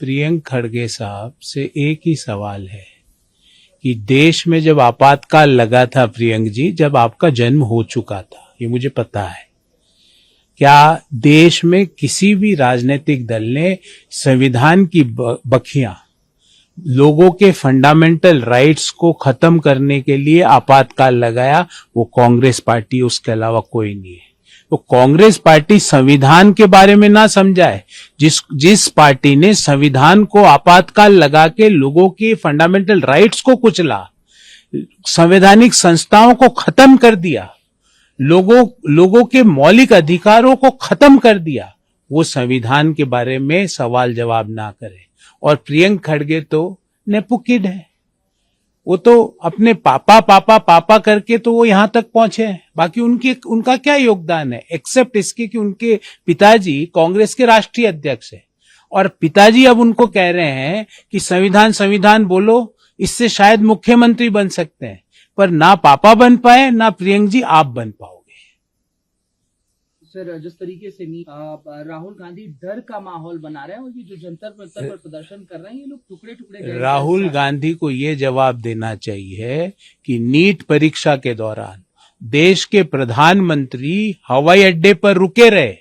प्रियंक खड़गे साहब से एक ही सवाल है कि देश में जब आपातकाल लगा था, प्रियंक जी, जब आपका जन्म हो चुका था, ये मुझे पता है, क्या देश में किसी भी राजनीतिक दल ने संविधान की बखियां, लोगों के फंडामेंटल राइट्स को खत्म करने के लिए आपातकाल लगाया? वो कांग्रेस पार्टी, उसके अलावा कोई नहीं है। तो कांग्रेस पार्टी संविधान के बारे में ना समझाए। जिस पार्टी ने संविधान को आपातकाल लगा के लोगों के फंडामेंटल राइट्स को कुचला, संवैधानिक संस्थाओं को खत्म कर दिया, लोगों के मौलिक अधिकारों को खत्म कर दिया, वो संविधान के बारे में सवाल जवाब ना करे। और प्रियंक खड़गे तो नेपो किड है, वो तो अपने पापा करके तो वो यहां तक पहुंचे हैं। बाकी उनका क्या योगदान है एक्सेप्ट इसके कि उनके पिताजी कांग्रेस के राष्ट्रीय अध्यक्ष है, और पिताजी अब उनको कह रहे हैं कि संविधान बोलो, इससे शायद मुख्यमंत्री बन सकते हैं। पर ना पापा बन पाए, ना प्रियंक जी आप बन पाओगे। सर, जिस तरीके से राहुल गांधी डर का माहौल बना रहे हैं, और ये जो जंतर मंतर पर प्रदर्शन कर रहे हैं, ये लोग टुकड़े टुकड़े, राहुल गांधी को ये जवाब देना चाहिए कि नीट परीक्षा के दौरान देश के प्रधानमंत्री हवाई अड्डे पर रुके रहे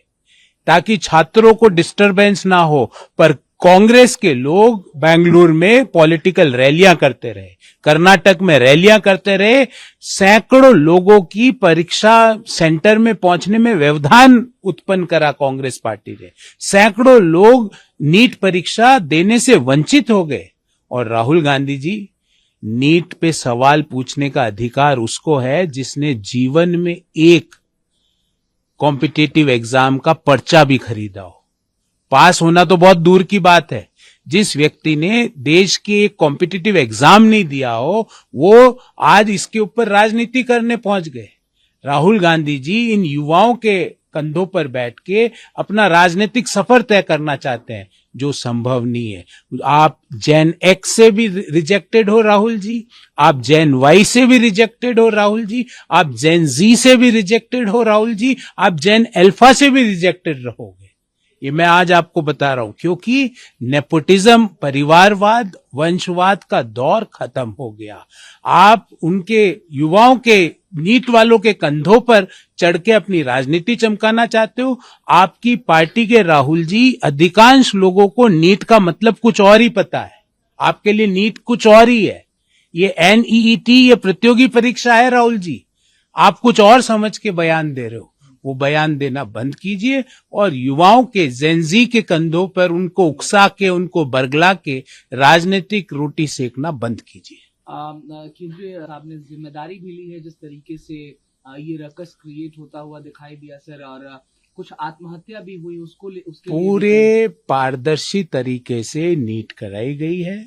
ताकि छात्रों को डिस्टरबेंस ना हो, पर कांग्रेस के लोग बेंगलुरु में पॉलिटिकल रैलियां करते रहे, कर्नाटक में रैलियां करते रहे, सैकड़ों लोगों की परीक्षा सेंटर में पहुंचने में व्यवधान उत्पन्न करा कांग्रेस पार्टी ने, सैकड़ों लोग नीट परीक्षा देने से वंचित हो गए। और राहुल गांधी जी, नीट पे सवाल पूछने का अधिकार उसको है जिसने जीवन में एक कॉम्पिटिटिव एग्जाम का पर्चा भी खरीदा हो। पास होना तो बहुत दूर की बात है, जिस व्यक्ति ने देश के एक कॉम्पिटिटिव एग्जाम नहीं दिया हो, वो आज इसके ऊपर राजनीति करने पहुंच गए। राहुल गांधी जी इन युवाओं के कंधों पर बैठ के अपना राजनीतिक सफर तय करना चाहते हैं, जो संभव नहीं है। आप जेन एक्स से भी रिजेक्टेड हो राहुल जी, आप जेन वाई से भी रिजेक्टेड हो राहुल जी, आप जेन जी से भी रिजेक्टेड हो राहुल जी, आप जेन अल्फा से भी रिजेक्टेड रहोगे। ये मैं आज आपको बता रहा हूं, क्योंकि नेपोटिज्म, परिवारवाद, वंशवाद का दौर खत्म हो गया। आप उनके युवाओं के, नीट वालों के कंधों पर चढ़ के अपनी राजनीति चमकाना चाहते हो। आपकी पार्टी के राहुल जी, अधिकांश लोगों को नीट का मतलब कुछ और ही पता है। आपके लिए नीट कुछ और ही है। ये एनईईटी, ये प्रतियोगी परीक्षा है राहुल जी, आप कुछ और समझ के बयान दे रहे हो। वो बयान देना बंद कीजिए और युवाओं के, जेनजी के कंधों पर उनको उकसा के, उनको बरगला के राजनीतिक रोटी सेकना बंद कीजिए। केंद्रीय साहब ने जिम्मेदारी भी ली है, जिस तरीके से ये रकस क्रिएट होता हुआ दिखाई दिया सर, और कुछ आत्महत्या भी हुई, उसके पूरे पारदर्शी तरीके से नीट कराई गई है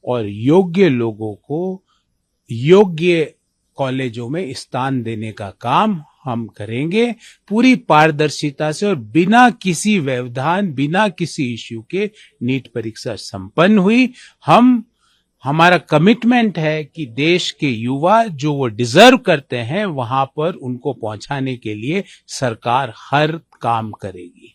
और योग्य लोगों को योग्य कॉलेजों में स्थान देने का काम हम करेंगे, पूरी पारदर्शिता से और बिना किसी व्यवधान, बिना किसी इश्यू के नीट परीक्षा संपन्न हुई। हमारा कमिटमेंट है कि देश के युवा जो वो डिजर्व करते हैं, वहां पर उनको पहुंचाने के लिए सरकार हर काम करेगी।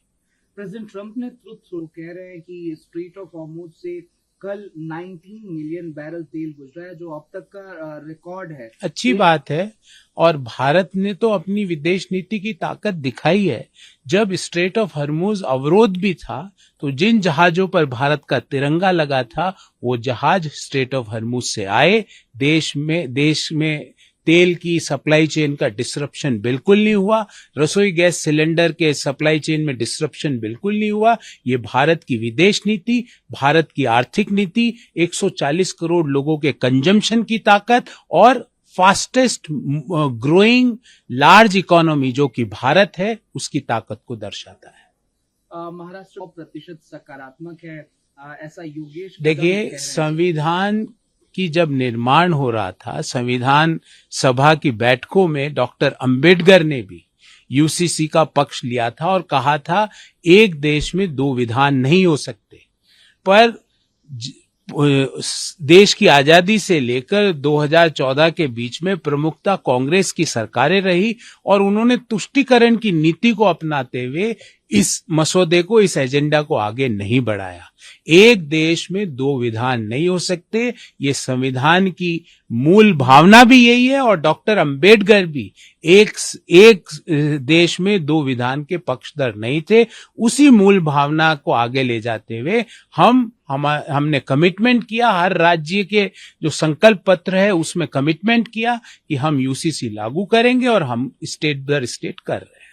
प्रेसिडेंट ट्रंप ने ट्रुथ शो कह रहे हैं कि स्ट्रेट ऑफ हॉर्मुज से कल 19 मिलियन बैरल तेल गुजरा है, जो अब तक का रिकॉर्ड है। अच्छी बात है, और भारत ने तो अपनी विदेश नीति की ताकत दिखाई है। जब स्ट्रेट ऑफ हॉर्मुज अवरोध भी था, तो जिन जहाजों पर भारत का तिरंगा लगा था, वो जहाज स्ट्रेट ऑफ हॉर्मुज से आए। देश में तेल की सप्लाई चेन का डिसरप्शन बिल्कुल नहीं हुआ, रसोई गैस सिलेंडर के सप्लाई चेन में डिसरप्शन बिल्कुल नहीं हुआ। ये भारत की विदेश नीति, भारत की आर्थिक नीति, 140 करोड़ लोगों के कंजम्पशन की ताकत और फास्टेस्ट ग्रोइंग लार्ज इकोनॉमी जो कि भारत है, उसकी ताकत को दर्शाता है। महाराष्ट्र 100% सकारात्मक है, ऐसा योगेश। देखिए, संविधान की जब निर्माण हो रहा था, संविधान सभा की बैठकों में डॉक्टर अंबेडकर ने भी यूसीसी का पक्ष लिया था और कहा था एक देश में दो विधान नहीं हो सकते। पर देश की आजादी से लेकर 2014 के बीच में प्रमुखता कांग्रेस की सरकारें रही और उन्होंने तुष्टीकरण की नीति को अपनाते हुए इस मसौदे को, इस एजेंडा को आगे नहीं बढ़ाया। एक देश में दो विधान नहीं हो सकते, ये संविधान की मूल भावना भी यही है और डॉक्टर अंबेडकर भी एक देश में दो विधान के पक्षधर नहीं थे। उसी मूल भावना को आगे ले जाते हुए हमने कमिटमेंट किया, हर राज्य के जो संकल्प पत्र है उसमें कमिटमेंट किया कि हम यूसीसी लागू करेंगे और हम स्टेट दर स्टेट कर रहे हैं।